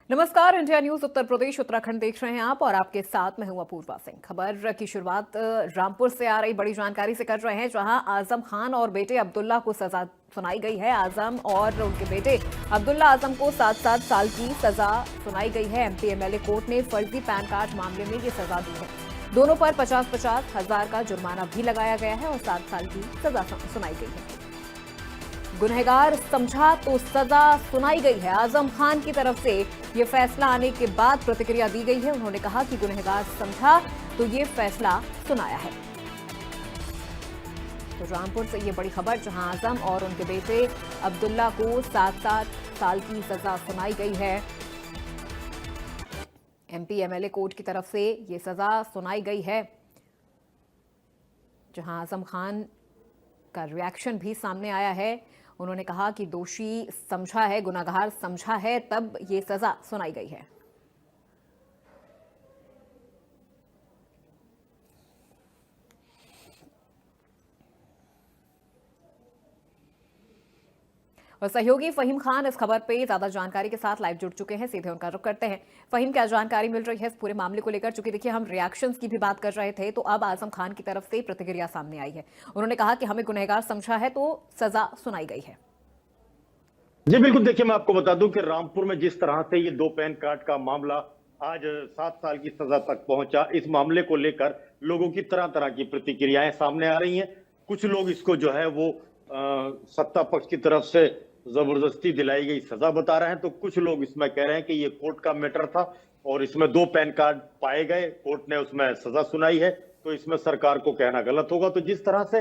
नमस्कार, India news Uttar Pradesh Uttarakhand देख रहे हैं आप और आपके साथ मैं हूं अपूर्वा सिंह। खबर की शुरुआत रामपुर से आ रही बड़ी जानकारी से कर रहे हैं, जहां आजम खान और बेटे अब्दुल्ला को सजा सुनाई गई है। आजम और उनके बेटे अब्दुल्ला आजम को 7-7 साल की सजा सुनाई गई है। एमपी एमएलए कोर्ट ने फर्जी पैन कार्ड मामले में ये सजा दी है। दोनों पर 50-50 हजार का जुर्माना भी लगाया गया है और 7 साल की सजा सुनाई गई है। गुनहगार समझा तो सजा सुनाई गई है। आजम खान की तरफ से ये फैसला आने के बाद प्रतिक्रिया दी गई है। उन्होंने कहा कि गुनहगार समझा तो ये फैसला सुनाया है। तो रामपुर से ये बड़ी खबर, जहां आजम और उनके बेटे अब्दुल्ला को 7-7 साल की सजा सुनाई गई है। एमपी एमएलए कोर्ट की तरफ से ये सजा सुनाई गई है, जहां आजम खान का रिएक्शन भी सामने आया है। उन्होंने कहा कि दोषी समझा है, गुनाहगार समझा है, तब ये सजा सुनाई गई है। और सहयोगी फहीम खान इस खबर पे ज्यादा जानकारी के साथ लाइव जुड़ चुके हैं। सीधे उनका रुख करते हैं। फहीम, क्या जानकारी मिल रही है इस पूरे मामले को लेकर? चूंकि देखिए, हम रिएक्शंस की भी बात कर रहे थे, तो अब आजम खान की तरफ से प्रतिक्रिया सामने आई है। उन्होंने कहा कि हमें गुनहगार समझा है तो सजा सुनाई गई है। जी बिल्कुल, देखिए मैं आपको बता दूं कि रामपुर में जिस तरह से ये 2 पैन कार्ड का मामला आज 7 साल की सजा तक पहुंचा, इस मामले को लेकर लोगों की तरह तरह की प्रतिक्रियाएं सामने आ रही हैं। कुछ लोग इसको जो है वो सत्ता पक्ष की तरफ से जबरदस्ती दिलाई गई सजा बता रहे हैं, तो कुछ लोग इसमें कह रहे हैं कि ये कोर्ट का मैटर था और इसमें 2 पैन कार्ड पाए गए, कोर्ट ने उसमें सजा सुनाई है, तो इसमें सरकार को कहना गलत होगा। तो जिस तरह से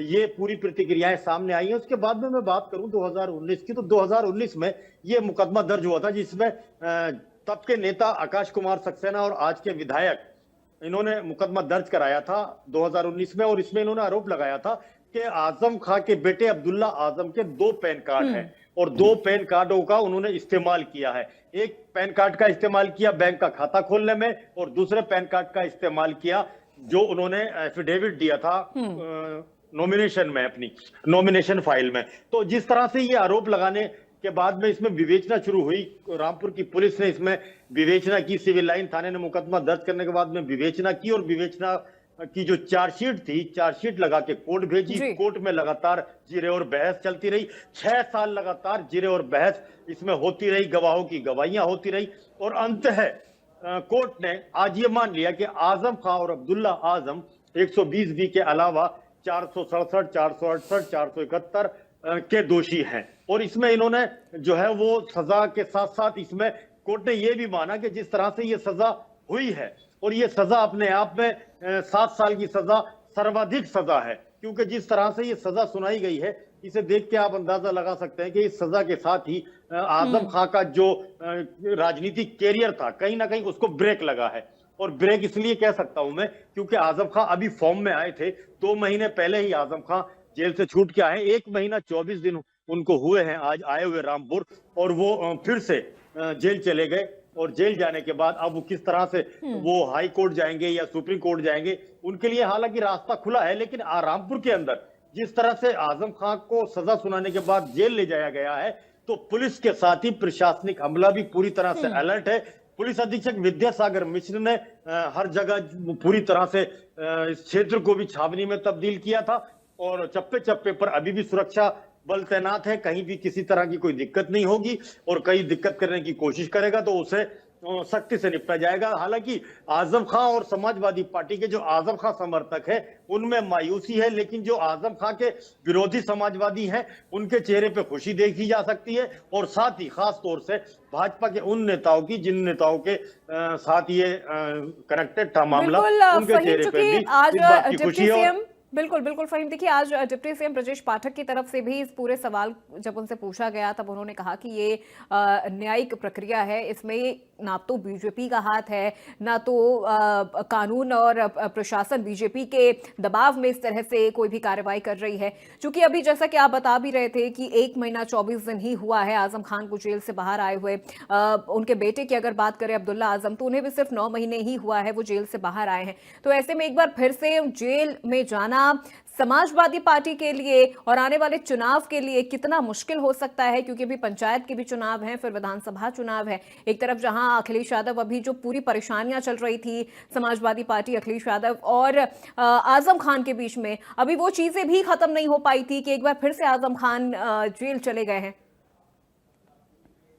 ये पूरी प्रतिक्रियाएं सामने आई हैं, उसके बाद में मैं बात करूं 2019 की, तो 2019 में ये मुकदमा दर्ज हुआ था, जिसमें तब के नेता आकाश कुमार सक्सेना और आज के विधायक इन्होंने मुकदमा दर्ज कराया था 2019 में, और इसमें इन्होंने आरोप लगाया था कि आजम खां के बेटे अब्दुल्ला आजम के 2 पैन कार्ड हैं और 2 पैन कार्डों का उन्होंने इस्तेमाल किया है। एक पैन कार्ड का इस्तेमाल किया बैंक का खाता खोलने में और दूसरे पैन कार्ड का इस्तेमाल किया जो उन्होंने एफिडेविट दिया था नॉमिनेशन में, अपनी नॉमिनेशन फाइल में। तो जिस तरह से ये आरोप लगाने के बाद में इसमें विवेचना शुरू हुई, रामपुर की पुलिस ने इसमें विवेचना की, सिविल लाइन थाने ने मुकदमा दर्ज करने के बाद में विवेचना की, और विवेचना की जो चार्जशीट थी, चार्जशीट लगा के कोर्ट भेजी। कोर्ट में लगातार जिरे और बहस चलती रही। 6 साल लगातार जिरे और बहस इसमें होती रही, गवाहों की गवाहियां होती रही, और अंत है कोर्ट ने आज ये मान लिया कि आजम खां और अब्दुल्ला आजम 120 बी के अलावा 467, 468, 471 के दोषी हैं, और इसमें इन्होंने जो है वो सजा के साथ साथ इसमें कोर्ट ने ये भी माना कि जिस तरह से ये सजा हुई है, और ये सजा अपने आप में 7 साल की सजा सर्वाधिक सजा है, क्योंकि जिस तरह से ये सजा सुनाई गई है, इसे देख के आप अंदाजा लगा सकते हैं कि इस सजा के साथ ही आजम खां का जो राजनीतिक कैरियर था, कहीं ना कहीं उसको ब्रेक लगा है। और ब्रेक इसलिए कह सकता हूं मैं क्योंकि आजम खां अभी फॉर्म में आए थे। 2 महीने पहले ही आजम खां जेल से छूट के आए, 1 महीना 24 दिन उनको हुए हैं आज आए हुए रामपुर, और वो फिर से जेल चले गए। और जेल जाने के बाद अब वो किस तरह से वो हाई कोर्ट जाएंगे या सुप्रीम कोर्ट जाएंगे, उनके लिए हालांकि रास्ता खुला है, लेकिन रामपुर के अंदर जिस तरह से आजम खां को सजा सुनाने के बाद जेल ले जाया गया है, तो पुलिस के साथ ही प्रशासनिक अमला भी पूरी तरह से अलर्ट है। पुलिस अधीक्षक विद्यासागर मिश्र ने हर जगह पूरी तरह से इस क्षेत्र को भी छावनी में तब्दील किया था, और चप्पे चप्पे पर अभी भी सुरक्षा बल तैनात है। कहीं भी किसी तरह की कोई दिक्कत नहीं होगी, और कहीं दिक्कत करने की कोशिश करेगा तो उसे सख्ती से निपटा जाएगा। हालांकि आजम खां और समाजवादी पार्टी के जो आजम खां समर्थक है उनमें मायूसी है, लेकिन जो आजम खां के विरोधी समाजवादी हैं उनके चेहरे पे खुशी देखी जा सकती है, और साथ ही खास तौर से भाजपा के उन नेताओं की जिन नेताओं के साथ ये कनेक्टेड था मामला, उनके चेहरे पे भी इस बात की खुशी है। बिल्कुल बिल्कुल फहीम, देखिए, आज डिप्टी सीएम ब्रजेश पाठक की तरफ से भी इस पूरे सवाल जब उनसे पूछा गया, तब उन्होंने कहा कि ये न्यायिक प्रक्रिया है, इसमें ना तो बीजेपी का हाथ है, ना तो कानून और प्रशासन बीजेपी के दबाव में इस तरह से कोई भी कार्रवाई कर रही है। क्योंकि अभी जैसा कि आप बता भी रहे थे कि 1 महीना 24 दिन ही हुआ है आजम खान को जेल से बाहर आए हुए। उनके बेटे की अगर बात करें अब्दुल्ला आजम, तो उन्हें भी सिर्फ 9 महीने ही हुआ है वो जेल से बाहर आए हैं। तो ऐसे में एक बार फिर से जेल में जाना समाजवादी पार्टी के लिए और आने वाले चुनाव के लिए कितना मुश्किल हो सकता है, क्योंकि अभी पंचायत के भी चुनाव हैं, फिर विधानसभा चुनाव है। एक तरफ जहां अखिलेश यादव, अभी जो पूरी परेशानियां चल रही थी समाजवादी पार्टी, अखिलेश यादव और आजम खान के बीच में, अभी वो चीजें भी खत्म नहीं हो पाई थी कि एक बार फिर से आजम खान जेल चले गए हैं।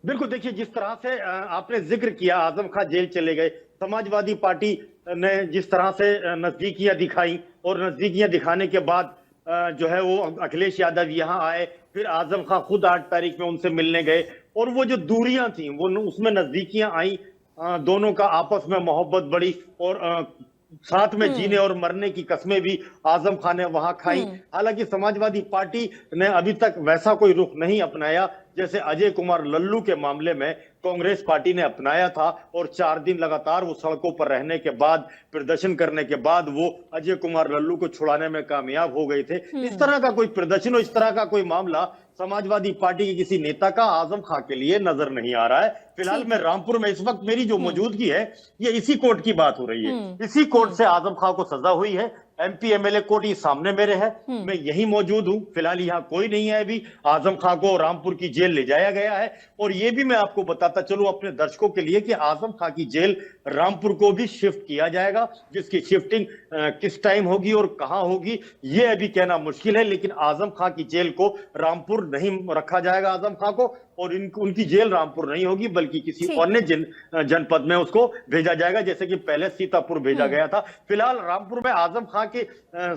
बिल्कुल, देखिए जिस तरह से आपने जिक्र किया, आजम खान जेल चले गए, समाजवादी पार्टी ने जिस तरह से नजदीकियां दिखाई और नजदीकियां दिखाने के बाद जो है वो अखिलेश यादव यहाँ आए, फिर आजम खान खुद 8 तारीख में उनसे मिलने गए और वो जो दूरियां थी वो उसमें नजदीकियां आई, दोनों का आपस में मोहब्बत बढ़ी और साथ में जीने और मरने की कस्में भी आजम खान ने वहां खाई। हालांकि समाजवादी पार्टी ने अभी तक वैसा कोई रुख नहीं अपनाया जैसे अजय कुमार लल्लू के मामले में कांग्रेस पार्टी ने अपनाया था, और 4 दिन लगातार वो सड़कों पर रहने के बाद, प्रदर्शन करने के बाद वो अजय कुमार लल्लू को छुड़ाने में कामयाब हो गए थे। इस तरह का कोई प्रदर्शन और इस तरह का कोई मामला समाजवादी पार्टी के किसी नेता का आजम खान के लिए नजर नहीं आ रहा है। फिलहाल मैं रामपुर में, इस वक्त मेरी जो मौजूदगी है, ये इसी कोर्ट की बात हो रही है। इसी कोर्ट से आजम खान को सजा हुई है। एमपी एमएलए कोर्ट ये सामने मेरे है, मैं यही मौजूद हूं। फिलहाल यहाँ कोई नहीं है। अभी आजम खान को रामपुर की जेल ले जाया गया है। और ये भी मैं आपको बताता चलूं अपने दर्शकों के लिए कि आजम खान की जेल रामपुर को भी शिफ्ट किया जाएगा। जिसकी शिफ्टिंग किस टाइम होगी और कहां होगी ये अभी कहना मुश्किल है, लेकिन आजम खान की जेल को रामपुर नहीं रखा जाएगा। आजम खान को और उनकी जेल रामपुर नहीं होगी, बल्कि किसी अन्य जनपद में उसको भेजा जाएगा, जैसे कि पहले सीतापुर भेजा गया था। फिलहाल रामपुर में आजम खान के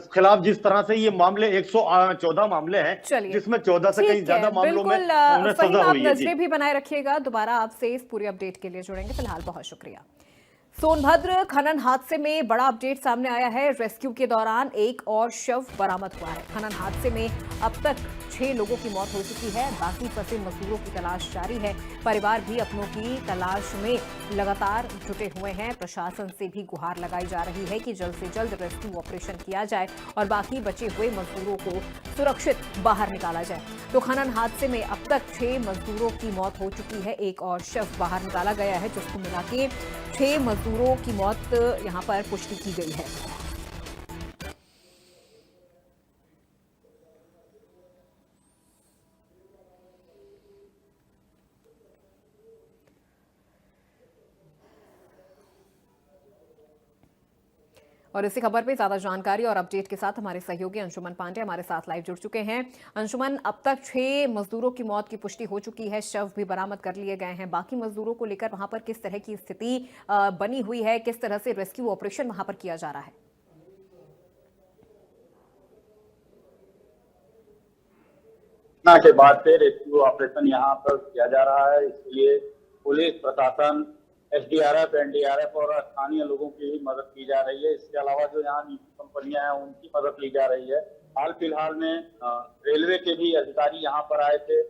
खिलाफ जिस तरह से ये मामले 114 मामले हैं, जिसमें 14 से कहीं ज्यादा मामलों में उन्हें सजा हुई है। नजरें भी बनाए रखिएगा। दोबारा आपसे इस पूरी अपडेट के लिए जुड़ेंगे। फिलहाल बहुत शुक्रिया। सोनभद्र खनन हादसे में बड़ा अपडेट सामने आया है। रेस्क्यू के दौरान एक और शव बरामद हुआ है। खनन हादसे में अब तक 6 लोगों की मौत हो चुकी है। बाकी फंसे मजदूरों की तलाश जारी है। परिवार भी अपनों की तलाश में लगातार जुटे हुए हैं। प्रशासन से भी गुहार लगाई जा रही है कि जल्द से जल्द रेस्क्यू ऑपरेशन किया जाए और बाकी बचे हुए मजदूरों को सुरक्षित बाहर निकाला जाए। तो खनन हादसे में अब तक 6 मजदूरों की मौत हो चुकी है। एक और शव बाहर निकाला गया है, जिसको मिला के 6 मजदूरों की मौत यहां पर पुष्टि की गई है। और इसी खबर पे ज्यादा जानकारी और अपडेट के साथ हमारे सहयोगी अंशुमन पांडे हमारे साथ लाइव जुड़ चुके हैं। अंशुमन, अब तक 6 मजदूरों की मौत की पुष्टि हो चुकी है, शव भी बरामद कर लिए गए हैं। बाकी मजदूरों को लेकर वहां पर किस तरह की स्थिति बनी हुई है, किस तरह से रेस्क्यू ऑपरेशन वहां पर किया जा रहा है? के बाद से रेस्क्यू ऑपरेशन यहाँ पर किया जा रहा है। इसलिए पुलिस प्रशासन, एसडीआरएफ, एनडीआरएफ और स्थानीय लोगों की भी मदद की जा रही है। इसके अलावा जो यहाँ निजी कंपनियां हैं उनकी मदद ली जा रही है। हाल फिलहाल में रेलवे के भी अधिकारी यहाँ पर आए थे,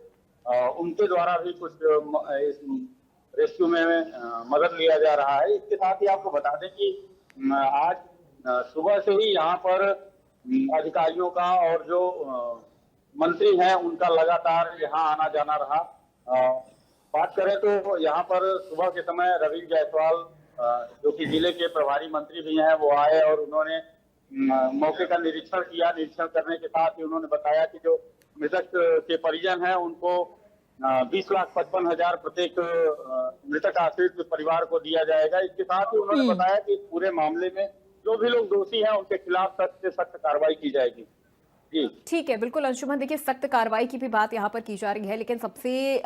उनके द्वारा भी कुछ इस रेस्क्यू में मदद लिया जा रहा है। इसके साथ ही आपको बता दें कि आज सुबह से ही यहाँ पर अधिकारियों का और जो मंत्री हैं उनका लगातार यहाँ आना जाना रहा। बात करें तो यहाँ पर सुबह के समय रवि जायसवाल जो कि जिले के प्रभारी मंत्री भी हैं, वो आए और उन्होंने मौके का निरीक्षण किया। निरीक्षण करने के साथ ही उन्होंने बताया कि जो मृतक के परिजन हैं उनको 20,55,000 प्रत्येक मृतक आश्रित परिवार को दिया जाएगा। इसके साथ ही उन्होंने बताया कि पूरे मामले में जो भी लोग दोषी हैं उनके खिलाफ सख्त से सख्त कार्रवाई की जाएगी। ठीक है, बिल्कुल अंशुमन, देखिए सख्त कार्रवाई की भी बात यहाँ पर की जा रही है, लेकिन सबसे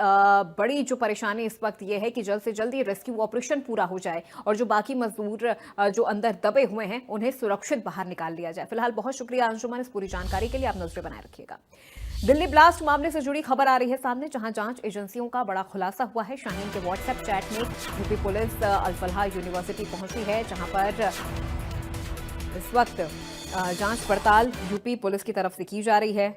बड़ी जो परेशानी इस वक्त ये है कि जल्द से जल्द ये रेस्क्यू ऑपरेशन पूरा हो जाए और जो बाकी मजदूर जो अंदर दबे हुए हैं उन्हें सुरक्षित बाहर निकाल लिया जाए। फिलहाल बहुत शुक्रिया अंशुमन इस पूरी जानकारी के लिए। आप नजरें बनाए रखिएगा। दिल्ली ब्लास्ट मामले से जुड़ी खबर आ रही है सामने, जहां जांच एजेंसियों का बड़ा खुलासा हुआ है। शाहीन के व्हाट्सएप चैट में यूपी पुलिस अल-फलाह यूनिवर्सिटी पहुंची है, जहां पर इस वक्त जांच पड़ताल यूपी पुलिस की तरफ से की जा रही है।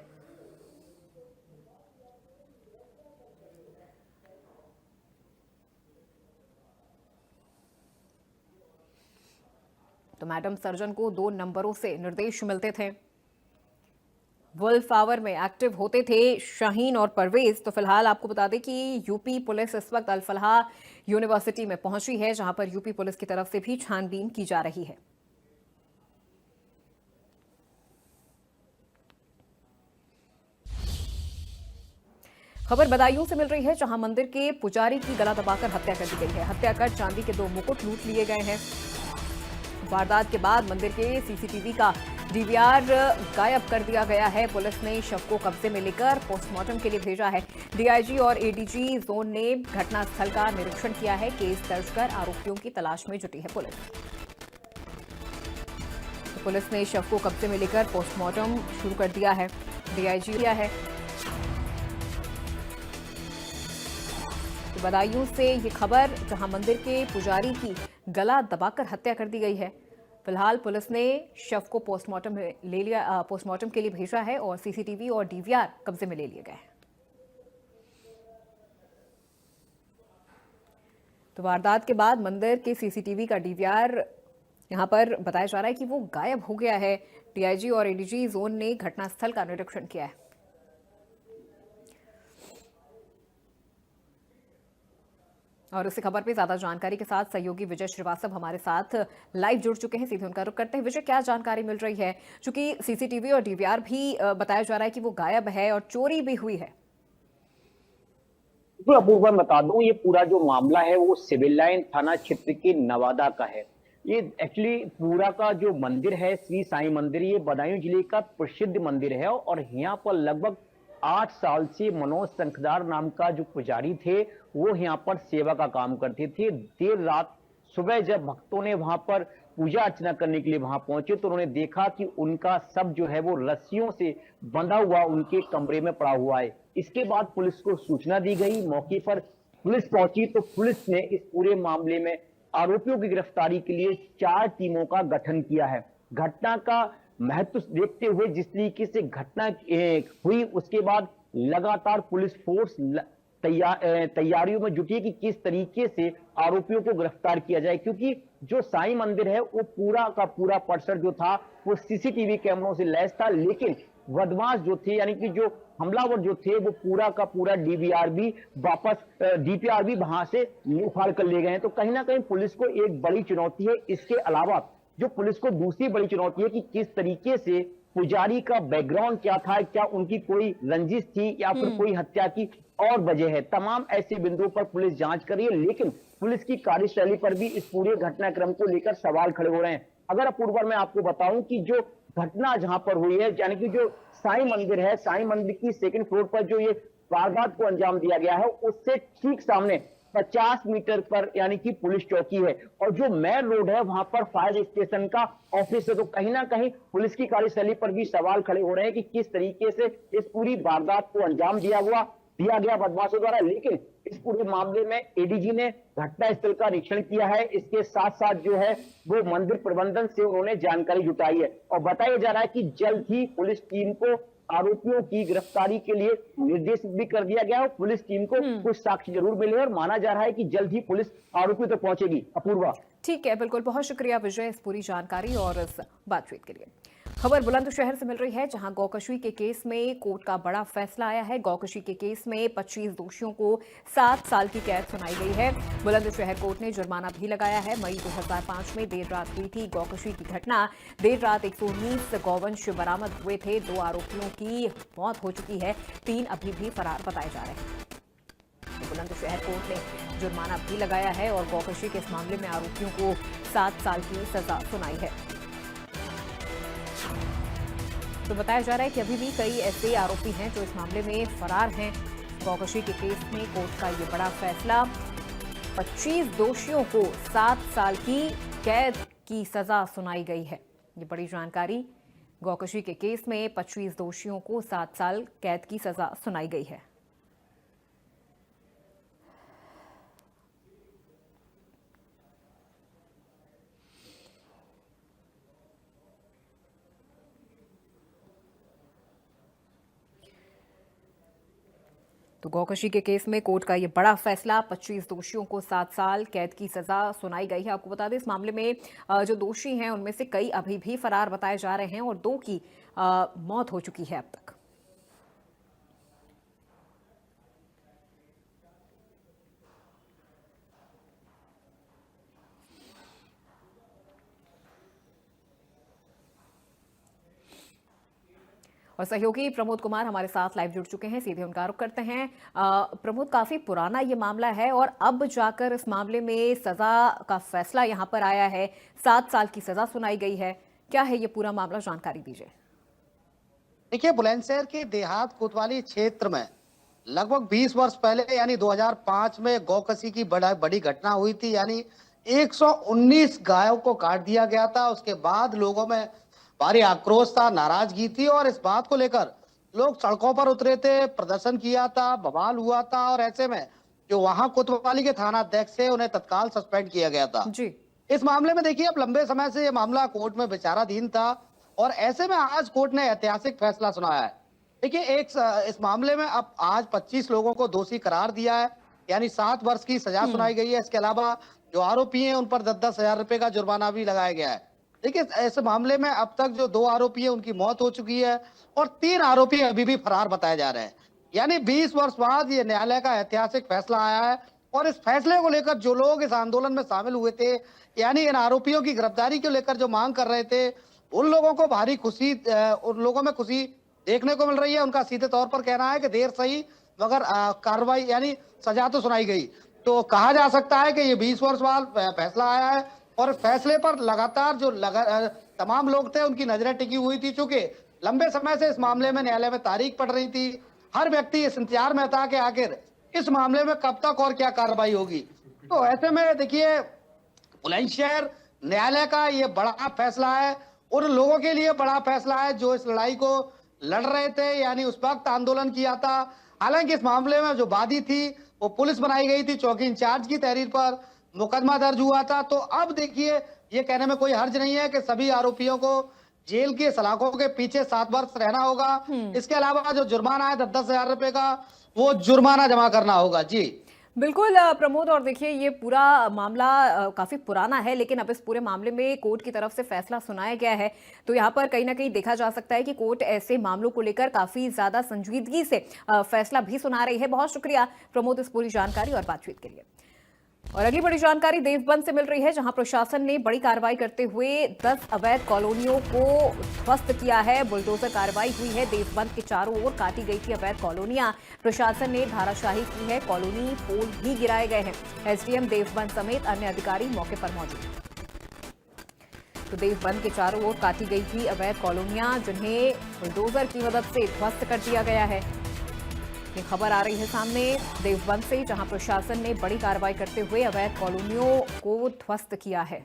तो मैडम सर्जन को 2 नंबरों से निर्देश मिलते थे, वुल्फ आवर में एक्टिव होते थे शाहीन और परवेज। तो फिलहाल आपको बता दें कि यूपी पुलिस इस वक्त अल-फलाह यूनिवर्सिटी में पहुंची है, जहां पर यूपी पुलिस की तरफ से भी छानबीन की जा रही है। खबर बदायूं से मिल रही है, जहां मंदिर के पुजारी की गला दबाकर हत्या कर दी गई है। हत्या कर चांदी के 2 मुकुट लूट लिए गए हैं। वारदात के बाद मंदिर के सीसीटीवी का डीवीआर गायब कर दिया गया है। पुलिस ने शव को कब्जे में लेकर पोस्टमार्टम के लिए भेजा है। डीआईजी और एडीजी जोन ने घटनास्थल का निरीक्षण किया है। केस दर्ज कर आरोपियों की तलाश में जुटी है पुलिस। पुलिस ने शव को कब्जे में लेकर पोस्टमार्टम शुरू कर दिया है। डीआईजी किया है। बदायूं से ये खबर, जहां मंदिर के पुजारी की गला दबाकर हत्या कर दी गई है। फिलहाल पुलिस ने शव को पोस्टमार्टम के लिए भेजा है और सीसीटीवी और डीवीआर कब्जे में ले लिए गए हैं। तो वारदात के बाद मंदिर के सीसीटीवी का डीवीआर यहां पर बताया जा रहा है कि वो गायब हो गया है। डीआईजी और एडीजी जोन ने घटनास्थल का निरीक्षण किया है। और इस खबर पे ज्यादा जानकारी के साथ सहयोगी विजय श्रीवास्तव हमारे साथ लाइव जुड़ चुके हैं। सीधे उनका रुख करते हैं। विजय, क्या जानकारी मिल रही है? क्योंकि सीसीटीवी और डीवीआर भी बताया जा रहा है कि वो गायब है और चोरी भी हुई है। तो अपूर्वा, बता दूं, ये पूरा जो मामला है वो सिविल लाइन थाना क्षेत्र के नवादा का है। ये एक्चुअली पूरा का जो मंदिर है, श्री साईं मंदिर, ये बदायूं जिले का प्रसिद्ध मंदिर है और यहाँ पर लगभग 8 साल से मनोज शंखदार नाम का जो पुजारी थे वो यहाँ पर सेवा का काम करते थे। देर रात सुबह जब भक्तों ने वहां पर पूजा अर्चना करने के लिए वहां पहुंचे तो उन्होंने देखा कि उनका शव जो है वो रस्सियों से बंधा हुआ उनके कमरे में पड़ा हुआ है। इसके बाद पुलिस को सूचना दी गई। मौके पर पुलिस पहुंची तो पुलिस ने इस पूरे मामले में आरोपियों की गिरफ्तारी के लिए 4 टीमों का गठन किया है। घटना का महत्व देखते हुए जिस तरीके से घटना हुई उसके बाद लगातार पुलिस फोर्स तैयारियों में जुटी कि किस तरीके से आरोपियों को गिरफ्तार किया जाए, क्योंकि जो साईं मंदिर है वो पूरा का पूरा परिसर जो था वो सीसीटीवी कैमरों से लैस था, लेकिन बदमाश जो थे यानी कि जो हमलावर जो थे वो पूरा का पूरा डीवीआर भी वहां से उखाड़ कर ले गए हैं। तो कहीं ना कहीं पुलिस को एक बड़ी चुनौती है। इसके अलावा जो पुलिस को दूसरी बड़ी चुनौती है कि किस तरीके से पुजारी का बैकग्राउंड क्या था, क्या उनकी कोई रंजिश थी या फिर कोई हत्या की और वजह है। तमाम ऐसे बिंदुओं पर पुलिस जांच कर रही है, लेकिन पुलिस की कार्यशैली पर भी इस पूरे घटनाक्रम को लेकर सवाल खड़े हो रहे हैं। अगर अपूर्वा, मैं आपको बताऊं कि जो घटना जहां पर हुई है, यानी कि जो साईं मंदिर है, साईं मंदिर की 2nd फ्लोर पर जो ये वारदात को अंजाम दिया गया है उससे ठीक सामने 50 मीटर पर यानी कि पुलिस चौकी है और जो मेन रोड है वहां पर फायर स्टेशन का ऑफिस है। तो कहीं ना कहीं पुलिस की कार्यशैली पर भी सवाल खड़े हो रहे हैं कि किस तरीके से इस पूरी वारदात को अंजाम दिया गया बदमाशों द्वारा। लेकिन इस पूरे मामले में एडीजी ने घटनास्थल का निरीक्षण किया है। इसके साथ साथ जो है वो मंदिर प्रबंधन से उन्होंने जानकारी जुटाई है और बताया जा रहा है कि जल्द ही पुलिस टीम को आरोपियों की गिरफ्तारी के लिए निर्देशित भी कर दिया गया है। पुलिस टीम को कुछ साक्ष्य जरूर मिले और माना जा रहा है कि जल्द ही पुलिस आरोपियों तक पहुंचेगी। अपूर्वा, ठीक है, बिल्कुल। बहुत शुक्रिया विजय इस पूरी जानकारी और इस बातचीत के लिए। खबर बुलंदशहर से मिल रही है, जहां गौकशी के केस में कोर्ट का बड़ा फैसला आया है। गौकशी के केस में 25 दोषियों को 7 साल की कैद सुनाई गई है। बुलंदशहर कोर्ट ने जुर्माना भी लगाया है। मई 2005 में देर रात हुई थी गौकशी की घटना। देर रात 119 गौवंश बरामद हुए थे। 2 आरोपियों की मौत हो चुकी है, 3 अभी भी फरार बताए जा रहे हैं। बुलंदशहर कोर्ट ने जुर्माना भी लगाया है और गौकशी के इस मामले में आरोपियों को 7 साल की सजा सुनाई है। तो बताया जा रहा है कि अभी भी कई ऐसे आरोपी हैं जो इस मामले में फरार हैं। गौकशी के केस में कोर्ट का ये बड़ा फैसला, 25 दोषियों को 7 साल की कैद की सजा सुनाई गई है। ये बड़ी जानकारी, गौकशी के केस में 25 दोषियों को 7 साल कैद की सजा सुनाई गई है। तो गौकशी के केस में कोर्ट का ये बड़ा फैसला, 25 दोषियों को 7 साल कैद की सजा सुनाई गई है। आपको बता दें इस मामले में जो दोषी हैं उनमें से कई अभी भी फरार बताए जा रहे हैं और 2 की मौत हो चुकी है अब तक। और सहयोगी प्रमोद कुमार हमारे साथ लाइव जुड़ चुके हैं, सीधे उनका रुख करते हैं। प्रमोद, काफी पुराना ये मामला है और अब जाकर इस मामले में सजा का फैसला यहाँ पर आया है, 7 साल की सजा सुनाई गई है। क्या है ये पूरा मामला, जानकारी दीजिए। देखिए, बुलंदशहर के देहात कोतवाली क्षेत्र में लगभग 20 वर्ष पहले यानी 2005 में गौकसी की बड़ी घटना हुई थी। यानी 119 गायों को काट दिया गया था। उसके बाद लोगों में भारी आक्रोश था, नाराजगी थी और इस बात को लेकर लोग सड़कों पर उतरे थे, प्रदर्शन किया था, बवाल हुआ था और ऐसे में जो वहां कोतवाली के थाना अध्यक्ष थे उन्हें तत्काल सस्पेंड किया गया था। जी, इस मामले में देखिए, अब लंबे समय से ये मामला कोर्ट में विचाराधीन था और ऐसे में आज कोर्ट ने ऐतिहासिक फैसला सुनाया है। देखिए, इस मामले में अब आज 25 लोगों को दोषी करार दिया है, यानी 7 वर्ष की सजा सुनाई गई है। इसके अलावा जो आरोपी हैं उन पर 10-10 हजार रुपए का जुर्माना भी लगाया गया है। देखिए, इस मामले में अब तक जो 2 आरोपी हैं उनकी मौत हो चुकी है और 3 आरोपी अभी भी फरार बताए जा रहे हैं। यानी 20 वर्ष बाद ये न्यायालय का ऐतिहासिक फैसला आया है और इस फैसले को लेकर जो लोग इस आंदोलन में शामिल हुए थे, यानी इन आरोपियों की गिरफ्तारी को लेकर जो मांग कर रहे थे, उन लोगों को भारी खुशी, उन लोगों में खुशी देखने को मिल रही है। उनका सीधे तौर पर कहना है कि देर सही मगर कार्रवाई यानी सजा तो सुनाई गई। तो कहा जा सकता है कि ये 20 वर्ष बाद फैसला आया है और फैसले पर लगातार जो तमाम लोग थे उनकी नजरें टिकी हुई थी। चूंकि लंबे समय से इस मामले में न्यायालय में तारीख पड़ रही थी, हर व्यक्ति इस इंतजार में था कि आखिर इस मामले में कब तक और क्या कार्रवाई होगी। तो ऐसे में देखिए, बुलंदशहर न्यायालय का ये बड़ा फैसला है, उन लोगों के लिए बड़ा फैसला है जो इस लड़ाई को लड़ रहे थे, यानी उस वक्त आंदोलन किया था। हालांकि इस मामले में जो वादी थी वो पुलिस बनाई गई थी, चौकी इंचार्ज की तहरीर पर मुकदमा दर्ज हुआ था। तो अब देखिए, ये कहने में कोई हर्ज नहीं है कि सभी आरोपियों को जेल के सलाखों के पीछे 7 वर्ष रहना होगा। इसके अलावा जो जुर्माना है 10-10 हजार रुपए का, वो जुर्माना जमा करना होगा। जी बिल्कुल प्रमोद, और देखिए ये पूरा मामला काफी पुराना है, लेकिन अब इस पूरे मामले में कोर्ट की तरफ से फैसला सुनाया गया है। तो यहाँ पर कहीं ना कहीं देखा जा सकता है कि कोर्ट ऐसे मामलों को लेकर काफी ज्यादा संजीदगी से फैसला भी सुना रही है। बहुत शुक्रिया प्रमोद इस पूरी जानकारी और बातचीत के लिए। और अगली बड़ी जानकारी देवबंद से मिल रही है, जहां प्रशासन ने बड़ी कार्रवाई करते हुए 10 अवैध कॉलोनियों को ध्वस्त किया है। बुलडोजर कार्रवाई हुई है। देवबंद के चारों ओर काटी गई थी अवैध कॉलोनियां, प्रशासन ने धाराशाही की है। कॉलोनी पोल भी गिराए गए हैं। एसडीएम देवबंद समेत अन्य अधिकारी मौके पर मौजूद। तो देवबंद के चारों ओर काटी गई थी अवैध कॉलोनियां, जिन्हें बुलडोजर की मदद से ध्वस्त कर दिया गया है। ये खबर आ रही है सामने देवबंद से, जहां प्रशासन ने बड़ी कार्रवाई करते हुए अवैध कॉलोनियों को ध्वस्त किया है।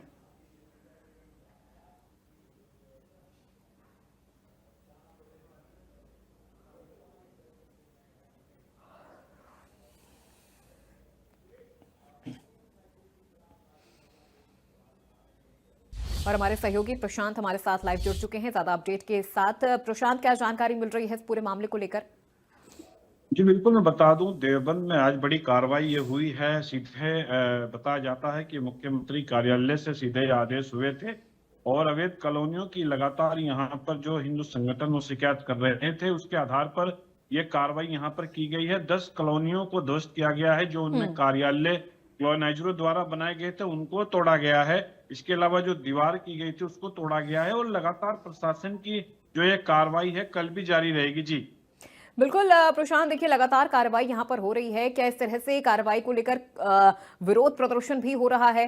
और हमारे सहयोगी प्रशांत हमारे साथ लाइव जुड़ चुके हैं ज्यादा अपडेट के साथ। प्रशांत, क्या जानकारी मिल रही है इस पूरे मामले को लेकर? जी बिल्कुल, मैं बता दूं, देवबंद में आज बड़ी कार्रवाई ये हुई है। सीधे बताया जाता है कि मुख्यमंत्री कार्यालय से सीधे आदेश हुए थे और अवैध कॉलोनियों की लगातार यहाँ पर जो हिंदू संगठन वो शिकायत कर रहे थे, उसके आधार पर ये कार्रवाई यहाँ पर की गई है। 10 कॉलोनियों को ध्वस्त किया गया है। जो उनमें कार्यालय कॉलोनाइजरों द्वारा बनाए गए थे उनको तोड़ा गया है। इसके अलावा जो दीवार की गई थी उसको तोड़ा गया है और लगातार प्रशासन की जो ये कार्रवाई है कल भी जारी रहेगी। जी बिल्कुल प्रशांत, देखिए लगातार कार्रवाई यहाँ पर हो रही है। क्या इस तरह से कार्रवाई को लेकर विरोध प्रदर्शन भी हो रहा है?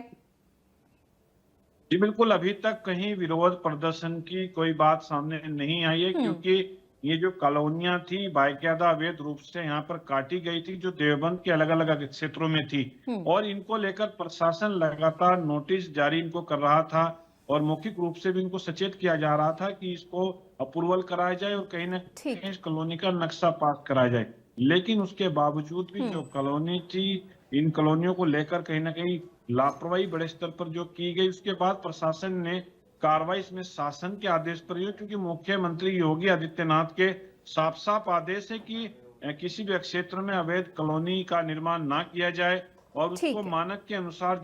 जी बिल्कुल, अभी तक कहीं विरोध प्रदर्शन की कोई बात सामने नहीं आई है, क्योंकि ये जो कॉलोनियां थी बाकायदा अवैध रूप से यहाँ पर काटी गई थी, जो देवबंद के अलग अलग क्षेत्रों में थी और इनको लेकर प्रशासन लगातार नोटिस जारी इनको कर रहा था और मौखिक रूप से भी इनको सचेत किया जा रहा था कि इसको अप्रूवल कराया जाए और कहीं ना कहीं इस कॉलोनी का नक्शा पास कराया जाए। लेकिन उसके बावजूद भी जो कॉलोनी थी, इन कॉलोनियों को लेकर कहीं ना कहीं लापरवाही बड़े स्तर पर जो की गई, उसके बाद प्रशासन ने कार्रवाई इसमें शासन के आदेश पर ही, क्योंकि मुख्यमंत्री योगी आदित्यनाथ के साफ साफ आदेश है कि किसी भी क्षेत्र में अवैध कॉलोनी का निर्माण ना किया जाए और उसको मानक के अनुसार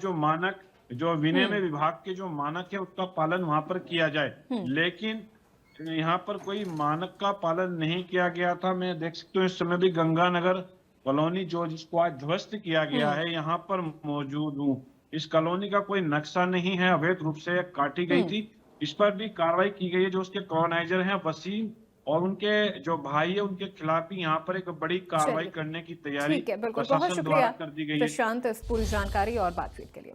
जो विनियम विभाग के जो मानक है उसका पालन वहां पर किया जाए। लेकिन यहाँ पर कोई मानक का पालन नहीं किया गया था। मैं देख सकता हूँ इस समय भी गंगानगर कॉलोनी जो जिसको आज ध्वस्त किया गया है, यहाँ पर मौजूद हूँ। इस कॉलोनी का कोई नक्शा नहीं है, अवैध रूप से काटी गई थी। इस पर भी कार्रवाई की गई है। जो उसके कॉलोनाइजर हैं वसीम और उनके जो भाई है उनके खिलाफ भी यहाँ पर एक बड़ी कार्रवाई चलिए। करने की तैयारी ठीक है, बिल्कुल। बहुत प्रशासन शुक्रिया द्वारा कर दी गई है। प्रशांत इस पूरी जानकारी और बातचीत के लिए।